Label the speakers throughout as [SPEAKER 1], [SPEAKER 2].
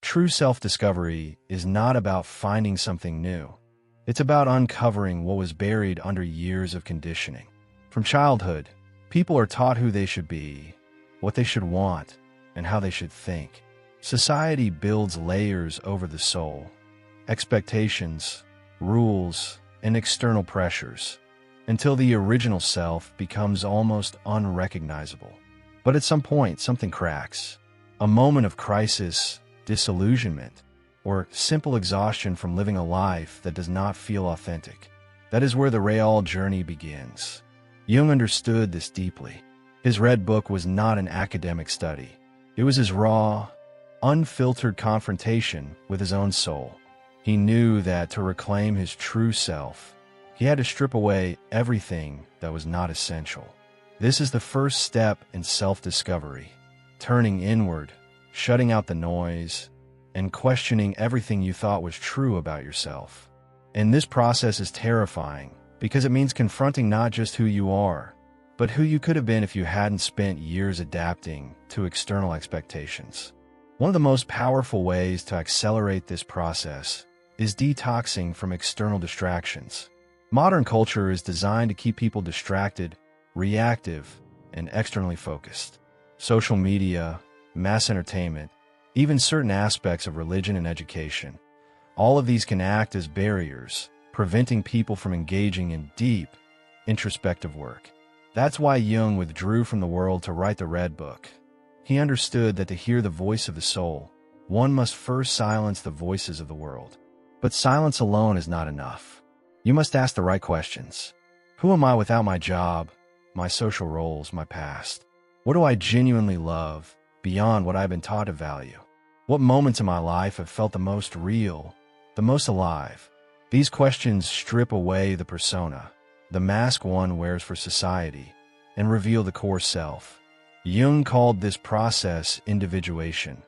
[SPEAKER 1] True self-discovery is not about finding something new. It's about uncovering what was buried under years of conditioning. From childhood, people are taught who they should be, what they should want, and how they should think. Society builds layers over the soul, expectations, rules, and external pressures, until the original self becomes almost unrecognizable. But at some point, something cracks. A moment of crisis, disillusionment, or simple exhaustion from living a life that does not feel authentic. That is where the real journey begins. Jung understood this deeply. His Red Book was not an academic study. It was his raw, unfiltered confrontation with his own soul. He knew that to reclaim his true self, he had to strip away everything that was not essential. This is the first step in self-discovery, turning inward, shutting out the noise, and questioning everything you thought was true about yourself. And this process is terrifying because it means confronting not just who you are, but who you could have been if you hadn't spent years adapting to external expectations. One of the most powerful ways to accelerate this process is detoxing from external distractions. Modern culture is designed to keep people distracted, reactive, and externally focused. Social media, mass entertainment, even certain aspects of religion and education, all of these can act as barriers, preventing people from engaging in deep, introspective work. That's why Jung withdrew from the world to write the Red Book. He understood that to hear the voice of the soul, one must first silence the voices of the world. But silence alone is not enough. You must ask the right questions. Who am I without my job, my social roles, my past? What do I genuinely love beyond what I've been taught to value? What moments in my life have felt the most real, the most alive? These questions strip away the persona, the mask one wears for society, and reveal the core self. Jung called this process individuation,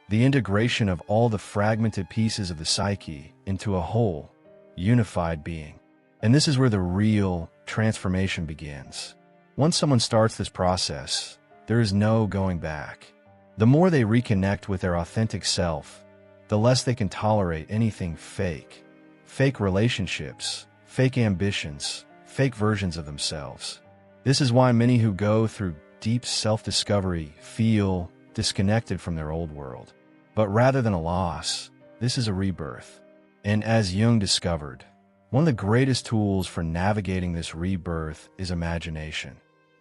[SPEAKER 1] the integration of all the fragmented pieces of the psyche into a whole, unified being. And this is where the real transformation begins. Once someone starts this process, there is no going back. The more they reconnect with their authentic self, the less they can tolerate anything fake. Fake relationships, fake ambitions, fake versions of themselves. This is why many who go through deep self-discovery feel disconnected from their old world. But rather than a loss, this is a rebirth. And as Jung discovered, one of the greatest tools for navigating this rebirth is imagination,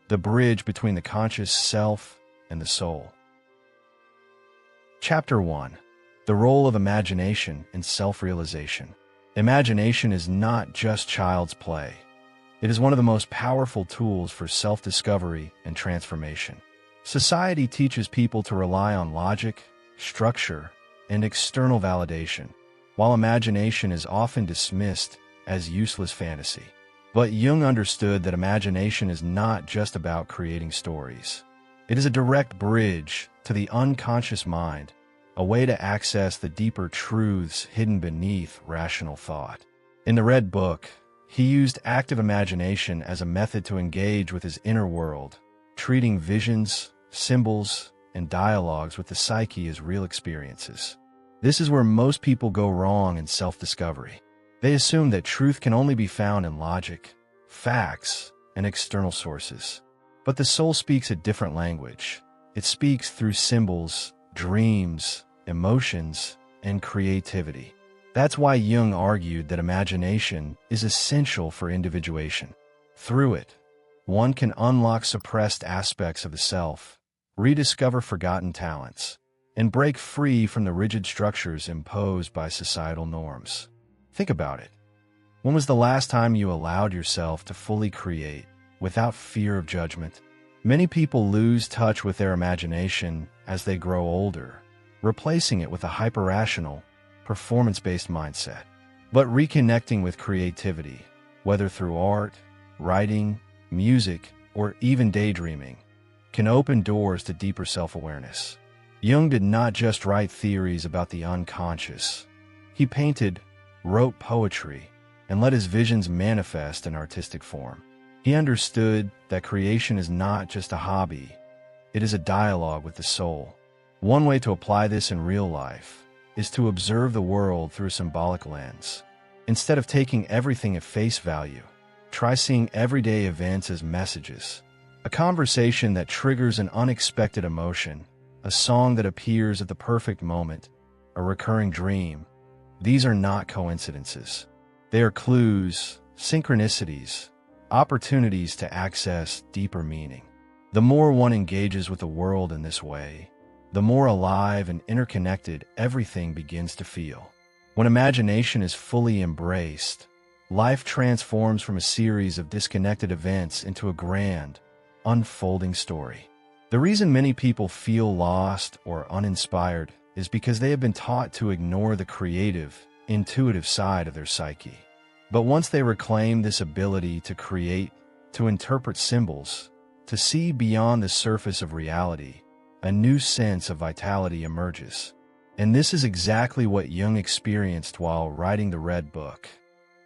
[SPEAKER 1] the bridge between the conscious self and the soul. Chapter 1. The Role of Imagination in Self-Realization. Imagination is not just child's play. It is one of the most powerful tools for self-discovery and transformation. Society teaches people to rely on logic, structure, and external validation, while imagination is often dismissed as useless fantasy. But Jung understood that imagination is not just about creating stories. It is a direct bridge to the unconscious mind, a way to access the deeper truths hidden beneath rational thought. In the Red Book, he used active imagination as a method to engage with his inner world, treating visions, symbols, and dialogues with the psyche as real experiences. This is where most people go wrong in self-discovery. They assume that truth can only be found in logic, facts, and external sources. But the soul speaks a different language. It speaks through symbols, dreams, emotions, and creativity. That's why Jung argued that imagination is essential for individuation. Through it, one can unlock suppressed aspects of the self, rediscover forgotten talents, and break free from the rigid structures imposed by societal norms. Think about it. When was the last time you allowed yourself to fully create without fear of judgment? Many people lose touch with their imagination as they grow older, replacing it with a hyper-rational, performance-based mindset. But reconnecting with creativity, whether through art, writing, music, or even daydreaming, can open doors to deeper self-awareness. Jung did not just write theories about the unconscious. He painted, wrote poetry, and let his visions manifest in artistic form. He understood that creation is not just a hobby, it is a dialogue with the soul. One way to apply this in real life is to observe the world through a symbolic lens. Instead of taking everything at face value, try seeing everyday events as messages. A conversation that triggers an unexpected emotion, a song that appears at the perfect moment, a recurring dream. These are not coincidences. They are clues, synchronicities, opportunities to access deeper meaning. The more one engages with the world in this way, the more alive and interconnected everything begins to feel. When imagination is fully embraced, life transforms from a series of disconnected events into a grand, unfolding story. The reason many people feel lost or uninspired is because they have been taught to ignore the creative, intuitive side of their psyche. But once they reclaim this ability to create, to interpret symbols, to see beyond the surface of reality, a new sense of vitality emerges. And this is exactly what Jung experienced while writing the Red Book,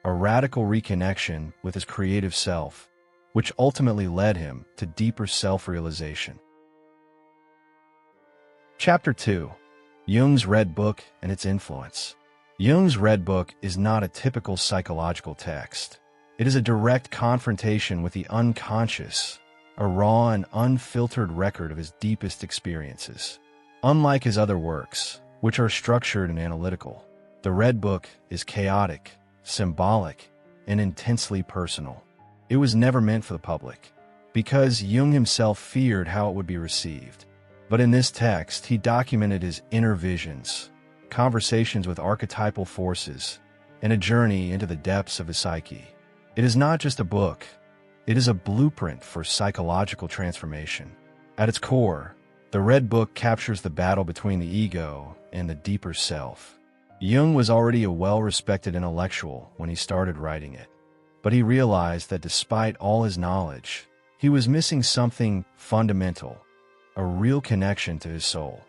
[SPEAKER 1] a radical reconnection with his creative self, which ultimately led him to deeper self-realization. Chapter 2. Jung's Red Book and its influence. Jung's Red Book is not a typical psychological text. It is a direct confrontation with the unconscious, a raw and unfiltered record of his deepest experiences. Unlike his other works, which are structured and analytical, the Red Book is chaotic, symbolic, and intensely personal. It was never meant for the public, because Jung himself feared how it would be received. But in this text, he documented his inner visions, conversations with archetypal forces, and a journey into the depths of his psyche. It is not just a book. It is a blueprint for psychological transformation. At its core, the Red Book captures the battle between the ego and the deeper self. Jung was already a well-respected intellectual when he started writing it, but he realized that despite all his knowledge, he was missing something fundamental, a real connection to his soul.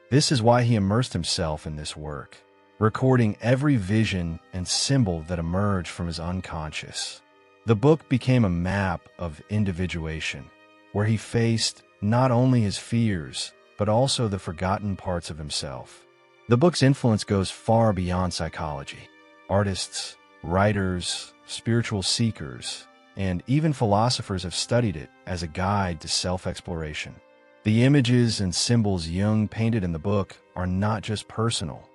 [SPEAKER 1] This is why he immersed himself in this work, recording every vision and symbol that emerged from his unconscious. The book became a map of individuation, where he faced not only his fears, but also the forgotten parts of himself. The book's influence goes far beyond psychology. Artists, writers, spiritual seekers, and even philosophers have studied it as a guide to self-exploration. The images and symbols Jung painted in the book are not just personal,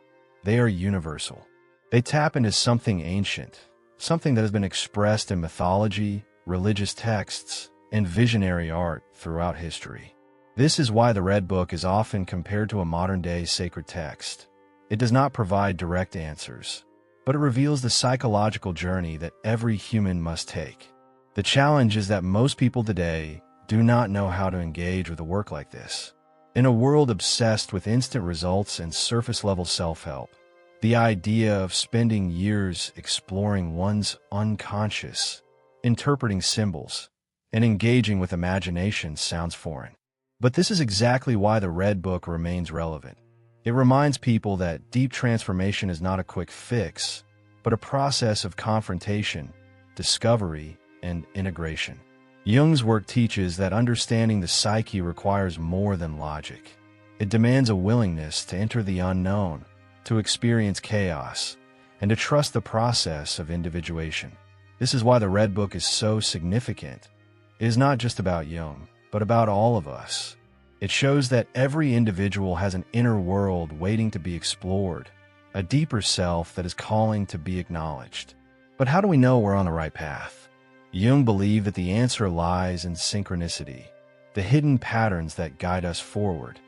[SPEAKER 1] they are universal. They tap into something ancient, something that has been expressed in mythology, religious texts, and visionary art throughout history. This is why the Red Book is often compared to a modern-day sacred text. It does not provide direct answers, but it reveals the psychological journey that every human must take. The challenge is that most people today do not know how to engage with a work like this. In a world obsessed with instant results and surface-level self-help, the idea of spending years exploring one's unconscious, interpreting symbols, and engaging with imagination sounds foreign. But this is exactly why the Red Book remains relevant. It reminds people that deep transformation is not a quick fix, but a process of confrontation, discovery, and integration. Jung's work teaches that understanding the psyche requires more than logic. It demands a willingness to enter the unknown, to experience chaos, and to trust the process of individuation. This is why the Red Book is so significant. It is not just about Jung, but about all of us. It shows that every individual has an inner world waiting to be explored, a deeper self that is calling to be acknowledged. But how do we know we're on the right path? Jung believed that the answer lies in synchronicity, the hidden patterns that guide us forward.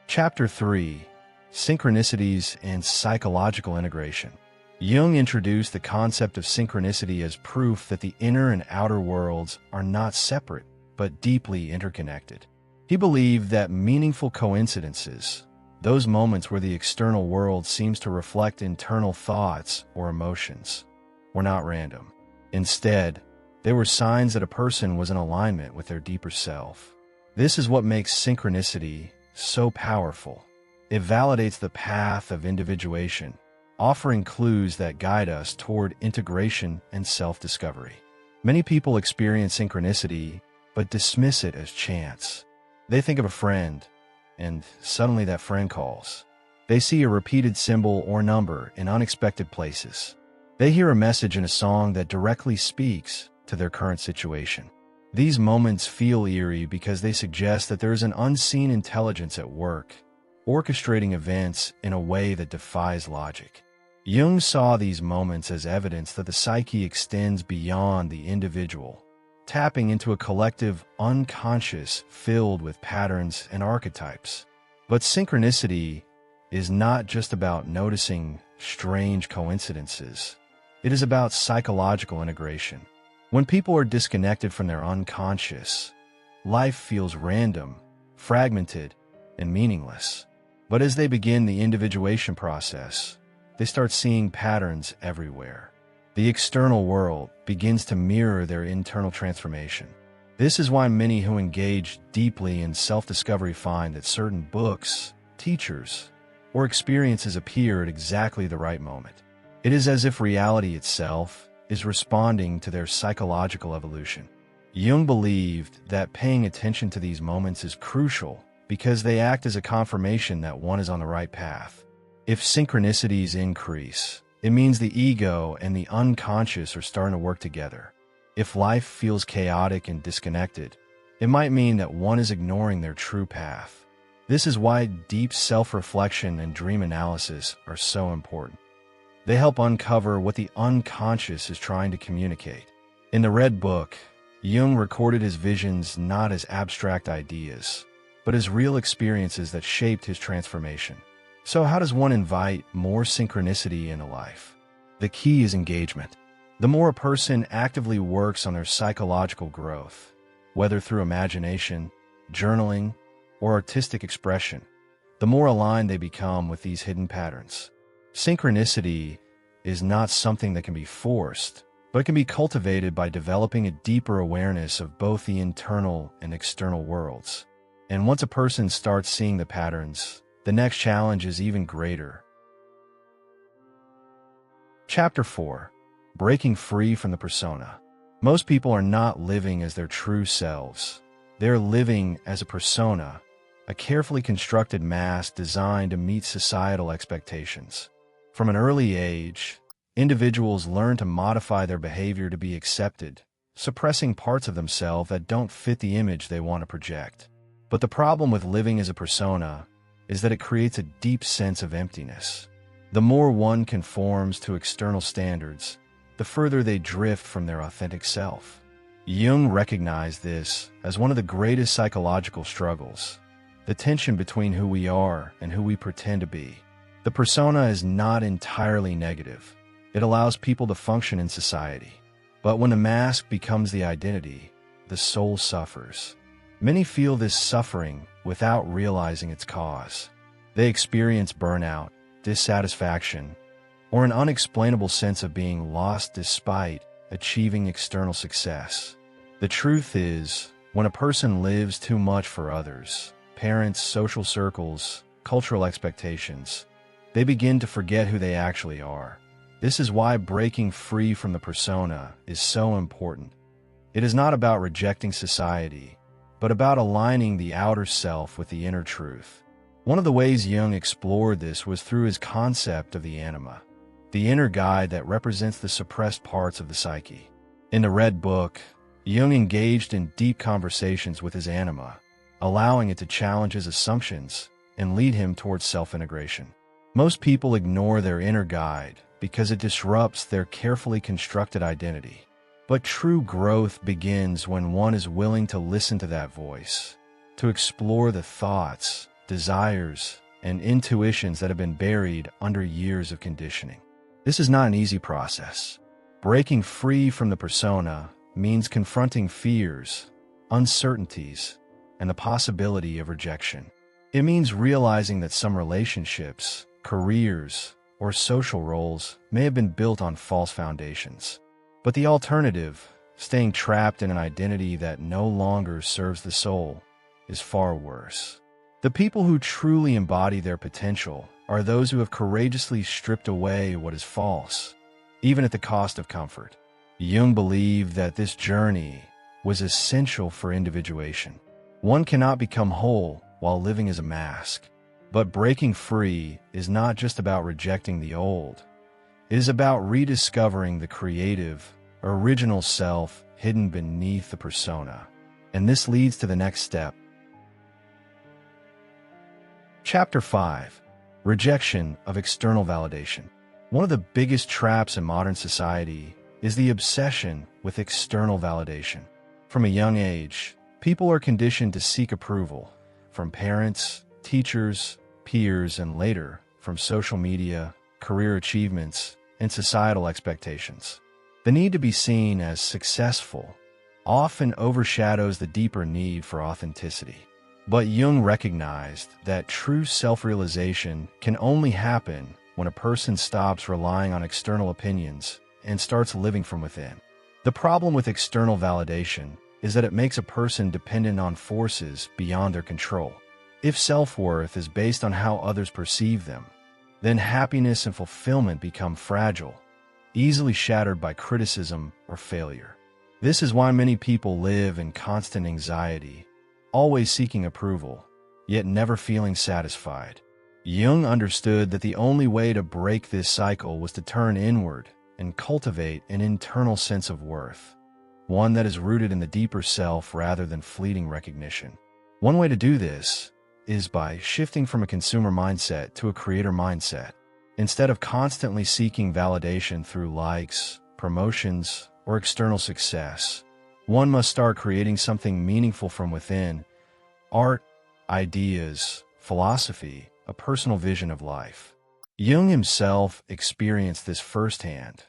[SPEAKER 1] Chapter 3. Synchronicities and Psychological Integration. Jung introduced the concept of synchronicity as proof that the inner and outer worlds are not separate, but deeply interconnected. He believed that meaningful coincidences, those moments where the external world seems to reflect internal thoughts or emotions, were not random. Instead, they were signs that a person was in alignment with their deeper self. This is what makes synchronicity so powerful. It validates the path of individuation, offering clues that guide us toward integration and self-discovery. Many people experience synchronicity, but dismiss it as chance. They think of a friend, and suddenly that friend calls. They see a repeated symbol or number in unexpected places. They hear a message in a song that directly speaks to their current situation. These moments feel eerie because they suggest that there is an unseen intelligence at work, orchestrating events in a way that defies logic. Jung saw these moments as evidence that the psyche extends beyond the individual, tapping into a collective unconscious filled with patterns and archetypes. But synchronicity is not just about noticing strange coincidences. It is about psychological integration. When people are disconnected from their unconscious, life feels random, fragmented, and meaningless. But as they begin the individuation process, they start seeing patterns everywhere. The external world begins to mirror their internal transformation. This is why many who engage deeply in self-discovery find that certain books, teachers, or experiences appear at exactly the right moment. It is as if reality itself is responding to their psychological evolution. Jung believed that paying attention to these moments is crucial because they act as a confirmation that one is on the right path. If synchronicities increase, it means the ego and the unconscious are starting to work together. If life feels chaotic and disconnected, it might mean that one is ignoring their true path. This is why deep self-reflection and dream analysis are so important. They help uncover what the unconscious is trying to communicate. In the Red Book, Jung recorded his visions not as abstract ideas, but as real experiences that shaped his transformation. So how does one invite more synchronicity into life? The key is engagement. The more a person actively works on their psychological growth, whether through imagination, journaling, or artistic expression, the more aligned they become with these hidden patterns. Synchronicity is not something that can be forced, but it can be cultivated by developing a deeper awareness of both the internal and external worlds. And once a person starts seeing the patterns, the next challenge is even greater. Chapter 4. Breaking free from the persona. Most people are not living as their true selves. They're living as a persona, a carefully constructed mask designed to meet societal expectations. From an early age, individuals learn to modify their behavior to be accepted, suppressing parts of themselves that don't fit the image they want to project. But the problem with living as a persona is that it creates a deep sense of emptiness. The more one conforms to external standards, the further they drift from their authentic self. Jung recognized this as one of the greatest psychological struggles, the tension between who we are and who we pretend to be. The persona is not entirely negative. It allows people to function in society. But when the mask becomes the identity, the soul suffers. Many feel this suffering without realizing its cause. They experience burnout, dissatisfaction, or an unexplainable sense of being lost despite achieving external success. The truth is, when a person lives too much for others, parents, social circles, cultural expectations, they begin to forget who they actually are. This is why breaking free from the persona is so important. It is not about rejecting society, but about aligning the outer self with the inner truth. One of the ways Jung explored this was through his concept of the anima, the inner guide that represents the suppressed parts of the psyche. In the Red Book, Jung engaged in deep conversations with his anima, allowing it to challenge his assumptions and lead him towards self-integration. Most people ignore their inner guide because it disrupts their carefully constructed identity. But true growth begins when one is willing to listen to that voice, to explore the thoughts, desires, and intuitions that have been buried under years of conditioning. This is not an easy process. Breaking free from the persona means confronting fears, uncertainties, and the possibility of rejection. It means realizing that some relationships, careers, or social roles may have been built on false foundations. But the alternative, staying trapped in an identity that no longer serves the soul, is far worse. The people who truly embody their potential are those who have courageously stripped away what is false, even at the cost of comfort. Jung believed that this journey was essential for individuation. One cannot become whole while living as a mask. But breaking free is not just about rejecting the old. It is about rediscovering the creative, original self hidden beneath the persona. And this leads to the next step. Chapter 5. Rejection of external validation. One of the biggest traps in modern society is the obsession with external validation. From a young age, people are conditioned to seek approval from parents, teachers, peers, and later from social media, career achievements, and societal expectations. The need to be seen as successful often overshadows the deeper need for authenticity. But Jung recognized that true self-realization can only happen when a person stops relying on external opinions and starts living from within. The problem with external validation is that it makes a person dependent on forces beyond their control. If self-worth is based on how others perceive them, then happiness and fulfillment become fragile, easily shattered by criticism or failure. This is why many people live in constant anxiety, always seeking approval, yet never feeling satisfied. Jung understood that the only way to break this cycle was to turn inward and cultivate an internal sense of worth, one that is rooted in the deeper self rather than fleeting recognition. One way to do this is by shifting from a consumer mindset to a creator mindset. Instead of constantly seeking validation through likes, promotions, or external success, one must start creating something meaningful from within: art, ideas, philosophy, a personal vision of life. Jung himself experienced this firsthand.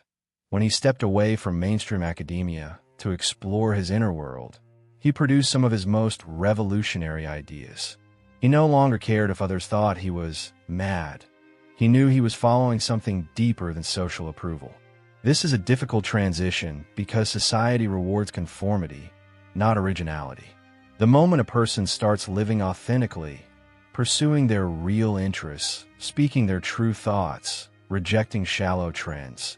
[SPEAKER 1] When he stepped away from mainstream academia to explore his inner world, he produced some of his most revolutionary ideas. He no longer cared if others thought he was mad. He knew he was following something deeper than social approval. This is a difficult transition because society rewards conformity, not originality. The moment a person starts living authentically, pursuing their real interests, speaking their true thoughts, rejecting shallow trends,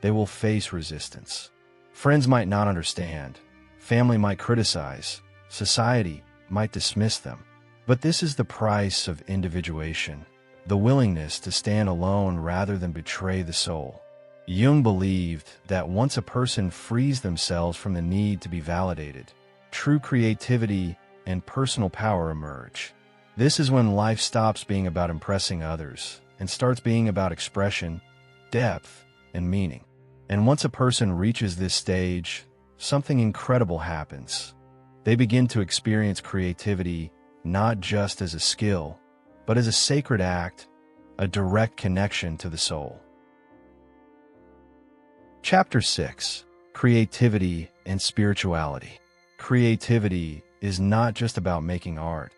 [SPEAKER 1] they will face resistance. Friends might not understand, family might criticize, society might dismiss them. But this is the price of individuation, the willingness to stand alone rather than betray the soul. Jung believed that once a person frees themselves from the need to be validated, true creativity and personal power emerge. This is when life stops being about impressing others and starts being about expression, depth, and meaning. And once a person reaches this stage, something incredible happens. They begin to experience creativity not just as a skill, but as a sacred act, a direct connection to the soul. Chapter 6. Creativity and Spirituality. Creativity is not just about making art.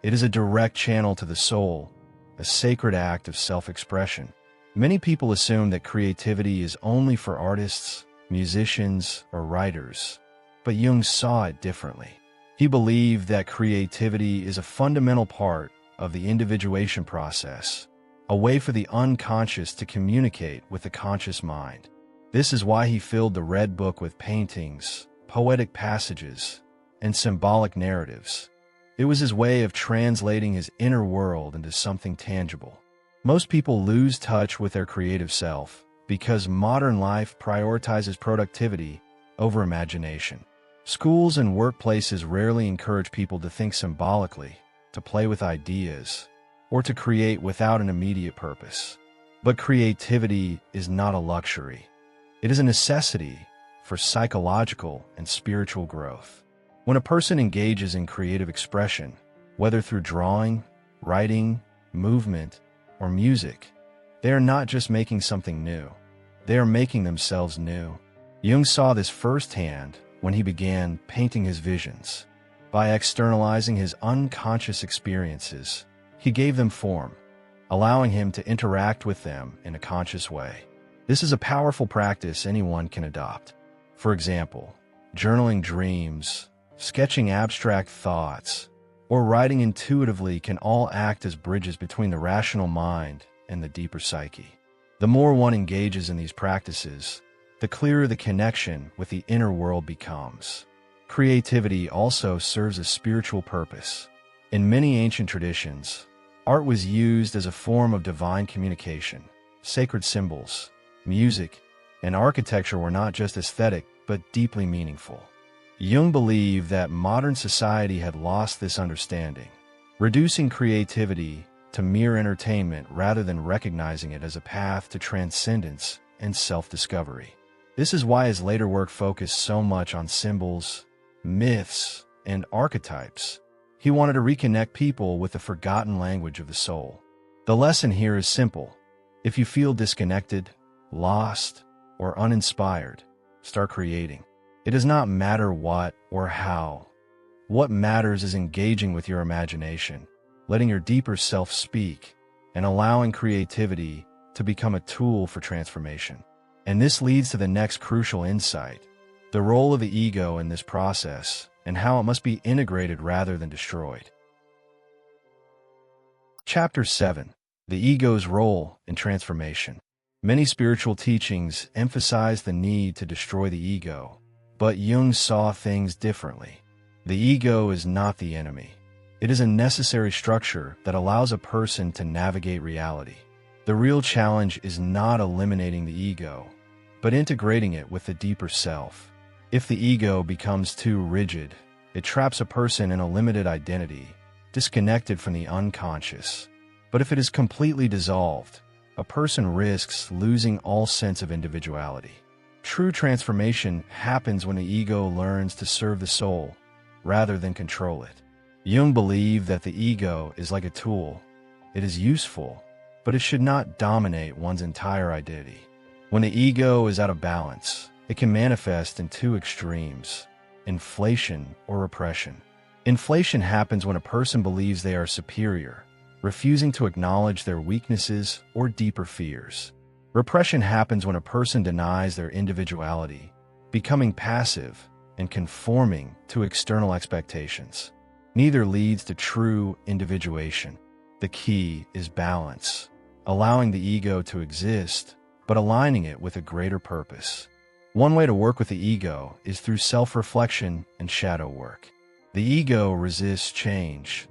[SPEAKER 1] It is a direct channel to the soul, a sacred act of self-expression. Many people assume that creativity is only for artists, musicians, or writers, but Jung saw it differently. He believed that creativity is a fundamental part of the individuation process, a way for the unconscious to communicate with the conscious mind. This is why he filled the Red Book with paintings, poetic passages, and symbolic narratives. It was his way of translating his inner world into something tangible. Most people lose touch with their creative self because modern life prioritizes productivity over imagination. Schools and workplaces rarely encourage people to think symbolically, to play with ideas, or to create without an immediate purpose. But creativity is not a luxury. It is a necessity for psychological and spiritual growth. When a person engages in creative expression, whether through drawing, writing, movement, or music, they are not just making something new. They are making themselves new. Jung saw this firsthand when he began painting his visions. By externalizing his unconscious experiences, he gave them form, allowing him to interact with them in a conscious way. This is a powerful practice anyone can adopt. For example, journaling dreams, sketching abstract thoughts, or writing intuitively can all act as bridges between the rational mind and the deeper psyche. The more one engages in these practices, the clearer the connection with the inner world becomes. Creativity also serves a spiritual purpose. In many ancient traditions, art was used as a form of divine communication. Sacred symbols, music, and architecture were not just aesthetic, but deeply meaningful. Jung believed that modern society had lost this understanding, reducing creativity to mere entertainment rather than recognizing it as a path to transcendence and self-discovery. This is why his later work focused so much on symbols, myths, and archetypes. He wanted to reconnect people with the forgotten language of the soul. The lesson here is simple. If you feel disconnected, lost, or uninspired, start creating. It does not matter what or how. What matters is engaging with your imagination, letting your deeper self speak, and allowing creativity to become a tool for transformation. And this leads to the next crucial insight, the role of the ego in this process and how it must be integrated rather than destroyed. Chapter 7. The Ego's Role in Transformation. Many spiritual teachings emphasize the need to destroy the ego, but Jung saw things differently. The ego is not the enemy. It is a necessary structure that allows a person to navigate reality. The real challenge is not eliminating the ego, but integrating it with the deeper self. If the ego becomes too rigid, it traps a person in a limited identity, disconnected from the unconscious. But if it is completely dissolved, a person risks losing all sense of individuality. True transformation happens when the ego learns to serve the soul rather than control it. Jung believed that the ego is like a tool. It is useful, but it should not dominate one's entire identity. When the ego is out of balance, it can manifest in two extremes: inflation or repression. Inflation happens when a person believes they are superior, refusing to acknowledge their weaknesses or deeper fears. Repression happens when a person denies their individuality, becoming passive and conforming to external expectations. Neither leads to true individuation. The key is balance, allowing the ego to exist, but aligning it with a greater purpose. One way to work with the ego is through self-reflection and shadow work. The ego resists change,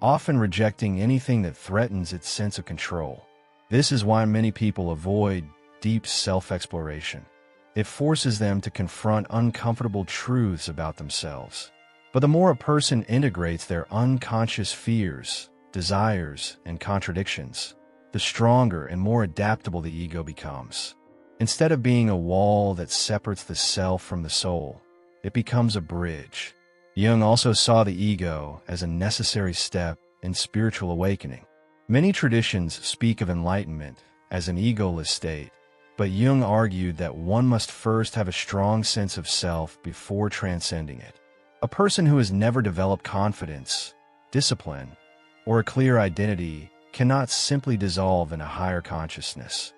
[SPEAKER 1] often rejecting anything that threatens its sense of control. This is why many people avoid deep self-exploration. It forces them to confront uncomfortable truths about themselves. But the more a person integrates their unconscious fears, desires, and contradictions, the stronger and more adaptable the ego becomes. Instead of being a wall that separates the self from the soul, it becomes a bridge. Jung also saw the ego as a necessary step in spiritual awakening. Many traditions speak of enlightenment as an egoless state, but Jung argued that one must first have a strong sense of self before transcending it. A person who has never developed confidence, discipline, or a clear identity cannot simply dissolve in a higher consciousness.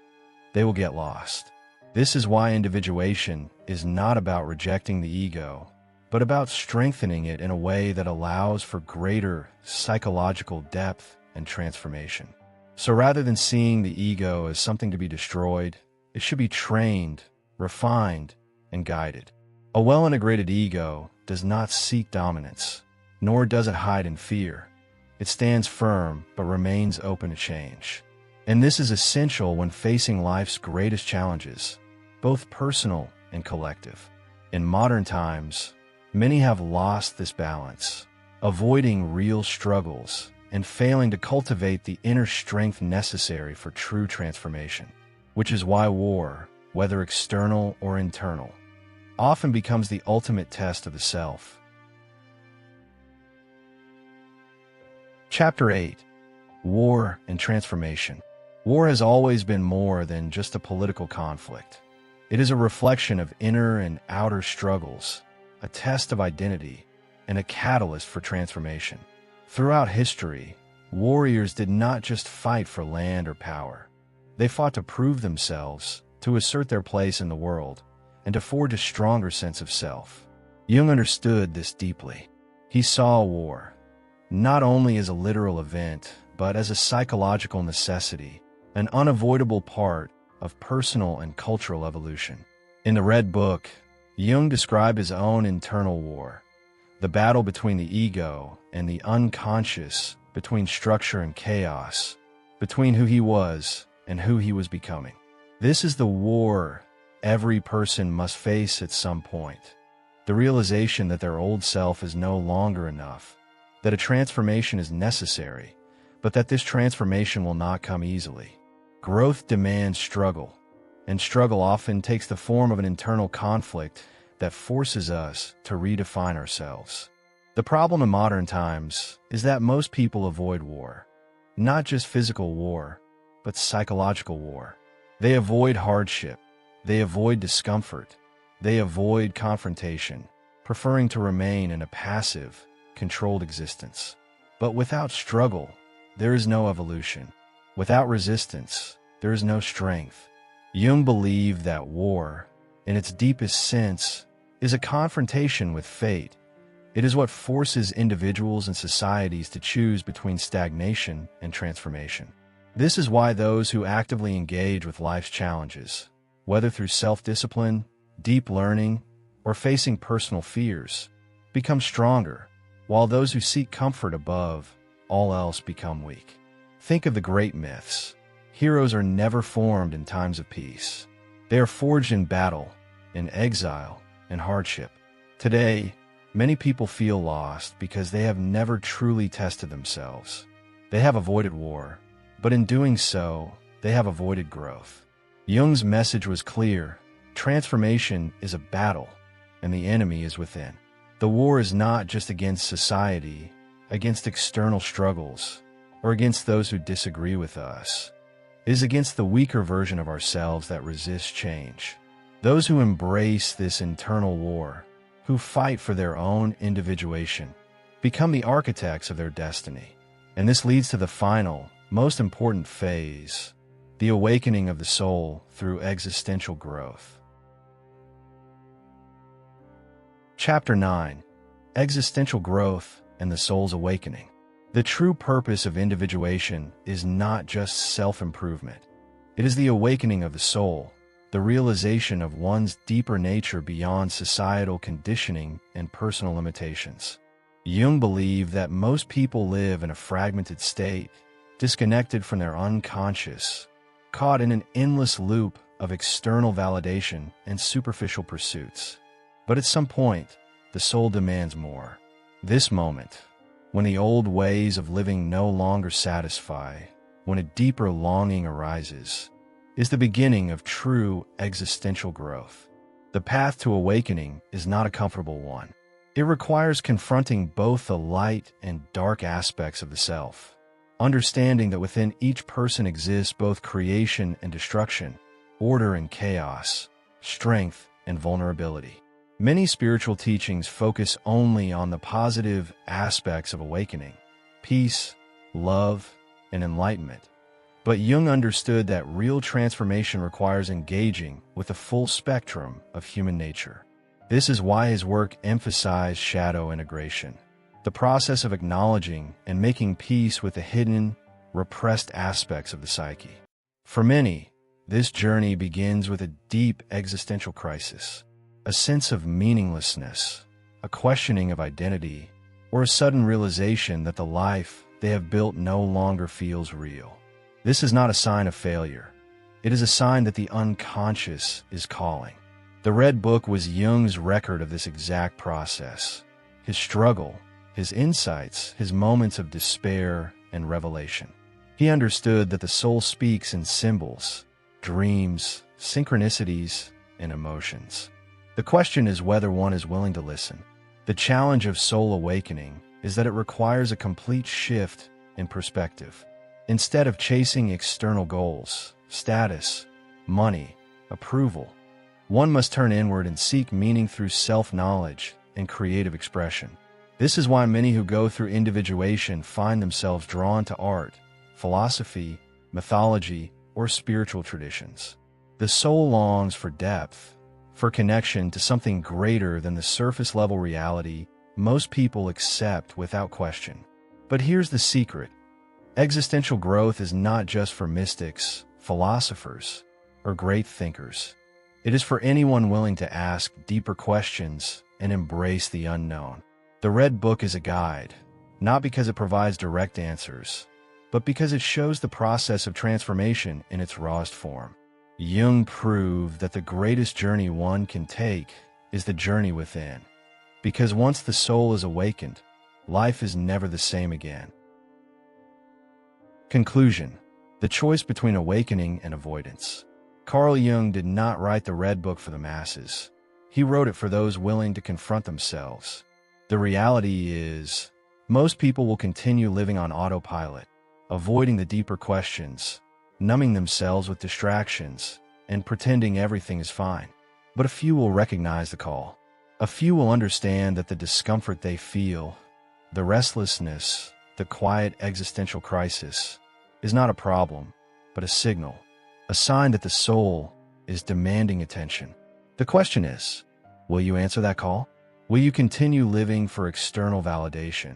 [SPEAKER 1] They will get lost. This is why individuation is not about rejecting the ego, but about strengthening it in a way that allows for greater psychological depth and transformation. So rather than seeing the ego as something to be destroyed, it should be trained, refined, and guided. A well-integrated ego does not seek dominance, nor does it hide in fear. It stands firm but remains open to change. And this is essential when facing life's greatest challenges, both personal and collective. In modern times, many have lost this balance, avoiding real struggles and failing to cultivate the inner strength necessary for true transformation, which is why war, whether external or internal, often becomes the ultimate test of the self. Chapter 8. War and Transformation. War has always been more than just a political conflict. It is a reflection of inner and outer struggles, a test of identity, and a catalyst for transformation. Throughout history, warriors did not just fight for land or power. They fought to prove themselves, to assert their place in the world, and to forge a stronger sense of self. Jung understood this deeply. He saw war not only as a literal event, but as a psychological necessity, an unavoidable part of personal and cultural evolution. In the Red Book, Jung described his own internal war, the battle between the ego and the unconscious, between structure and chaos, between who he was and who he was becoming. This is the war every person must face at some point. The realization that their old self is no longer enough, that a transformation is necessary, but that this transformation will not come easily. Growth demands struggle, and struggle often takes the form of an internal conflict that forces us to redefine ourselves. The problem in modern times is that most people avoid war. Not just physical war, but psychological war. They avoid hardship. They avoid discomfort. They avoid confrontation, preferring to remain in a passive, controlled existence. But without struggle, there is no evolution. Without resistance, there is no strength. Jung believed that war, in its deepest sense, is a confrontation with fate. It is what forces individuals and societies to choose between stagnation and transformation. This is why those who actively engage with life's challenges, whether through self-discipline, deep learning, or facing personal fears, become stronger, while those who seek comfort above all else become weak. Think of the great myths. Heroes are never formed in times of peace. They are forged in battle, in exile, and hardship. Today, many people feel lost because they have never truly tested themselves. They have avoided war, but in doing so, they have avoided growth. Jung's message was clear. Transformation is a battle, and the enemy is within. The war is not just against society, against external struggles, or against those who disagree with us. It is against the weaker version of ourselves that resists change. Those who embrace this internal war, who fight for their own individuation, become the architects of their destiny. And this leads to the final, most important phase, the awakening of the soul through existential growth. Chapter 9. Existential Growth and the Soul's Awakening. The true purpose of individuation is not just self-improvement. It is the awakening of the soul, the realization of one's deeper nature beyond societal conditioning and personal limitations. Jung believed that most people live in a fragmented state, disconnected from their unconscious, caught in an endless loop of external validation and superficial pursuits. But at some point, the soul demands more. This moment, when the old ways of living no longer satisfy, when a deeper longing arises, is the beginning of true existential growth. The path to awakening is not a comfortable one. It requires confronting both the light and dark aspects of the self, understanding that within each person exists both creation and destruction, order and chaos, strength and vulnerability. Many spiritual teachings focus only on the positive aspects of awakening, peace, love, and enlightenment. But Jung understood that real transformation requires engaging with the full spectrum of human nature. This is why his work emphasized shadow integration, the process of acknowledging and making peace with the hidden, repressed aspects of the psyche. For many, this journey begins with a deep existential crisis, a sense of meaninglessness, a questioning of identity, or a sudden realization that the life they have built no longer feels real. This is not a sign of failure. It is a sign that the unconscious is calling. The Red Book was Jung's record of this exact process, his struggle, his insights, his moments of despair and revelation. He understood that the soul speaks in symbols, dreams, synchronicities, and emotions. The question is whether one is willing to listen. The challenge of soul awakening is that it requires a complete shift in perspective. Instead of chasing external goals, status, money, approval, one must turn inward and seek meaning through self-knowledge and creative expression. This is why many who go through individuation find themselves drawn to art, philosophy, mythology, or spiritual traditions. The soul longs for depth, for connection to something greater than the surface-level reality most people accept without question. But here's the secret. Existential growth is not just for mystics, philosophers, or great thinkers. It is for anyone willing to ask deeper questions and embrace the unknown. The Red Book is a guide, not because it provides direct answers, but because it shows the process of transformation in its rawest form. Jung proved that the greatest journey one can take is the journey within, because once the soul is awakened, life is never the same again. Conclusion: the choice between awakening and avoidance. Carl Jung did not write the Red Book for the masses. He wrote it for those willing to confront themselves. The reality is, most people will continue living on autopilot, avoiding the deeper questions, numbing themselves with distractions, and pretending everything is fine. But a few will recognize the call. A few will understand that the discomfort they feel, the restlessness, the quiet existential crisis, is not a problem, but a signal, a sign that the soul is demanding attention. The question is, will you answer that call? Will you continue living for external validation,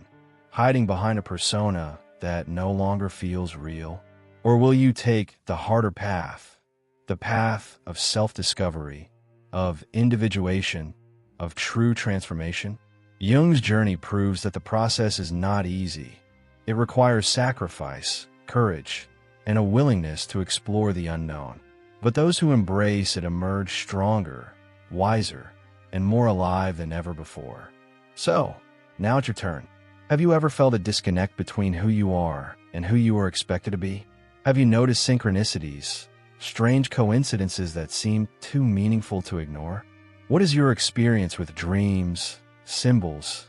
[SPEAKER 1] hiding behind a persona that no longer feels real? Or will you take the harder path, the path of self-discovery, of individuation, of true transformation? Jung's journey proves that the process is not easy. It requires sacrifice, courage, and a willingness to explore the unknown. But those who embrace it emerge stronger, wiser, and more alive than ever before. So, now it's your turn. Have you ever felt a disconnect between who you are and who you are expected to be? Have you noticed synchronicities, strange coincidences that seem too meaningful to ignore? What is your experience with dreams, symbols,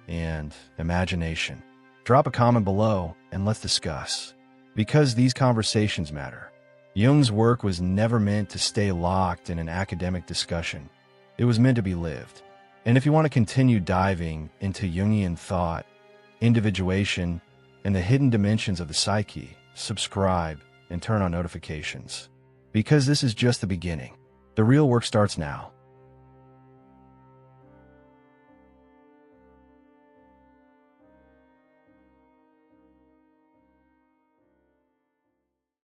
[SPEAKER 1] and imagination? Drop a comment below and let's discuss. Because these conversations matter. Jung's work was never meant to stay locked in an academic discussion. It was meant to be lived. And if you want to continue diving into Jungian thought, individuation, and the hidden dimensions of the psyche, subscribe and turn on notifications. Because this is just the beginning. The real work starts now.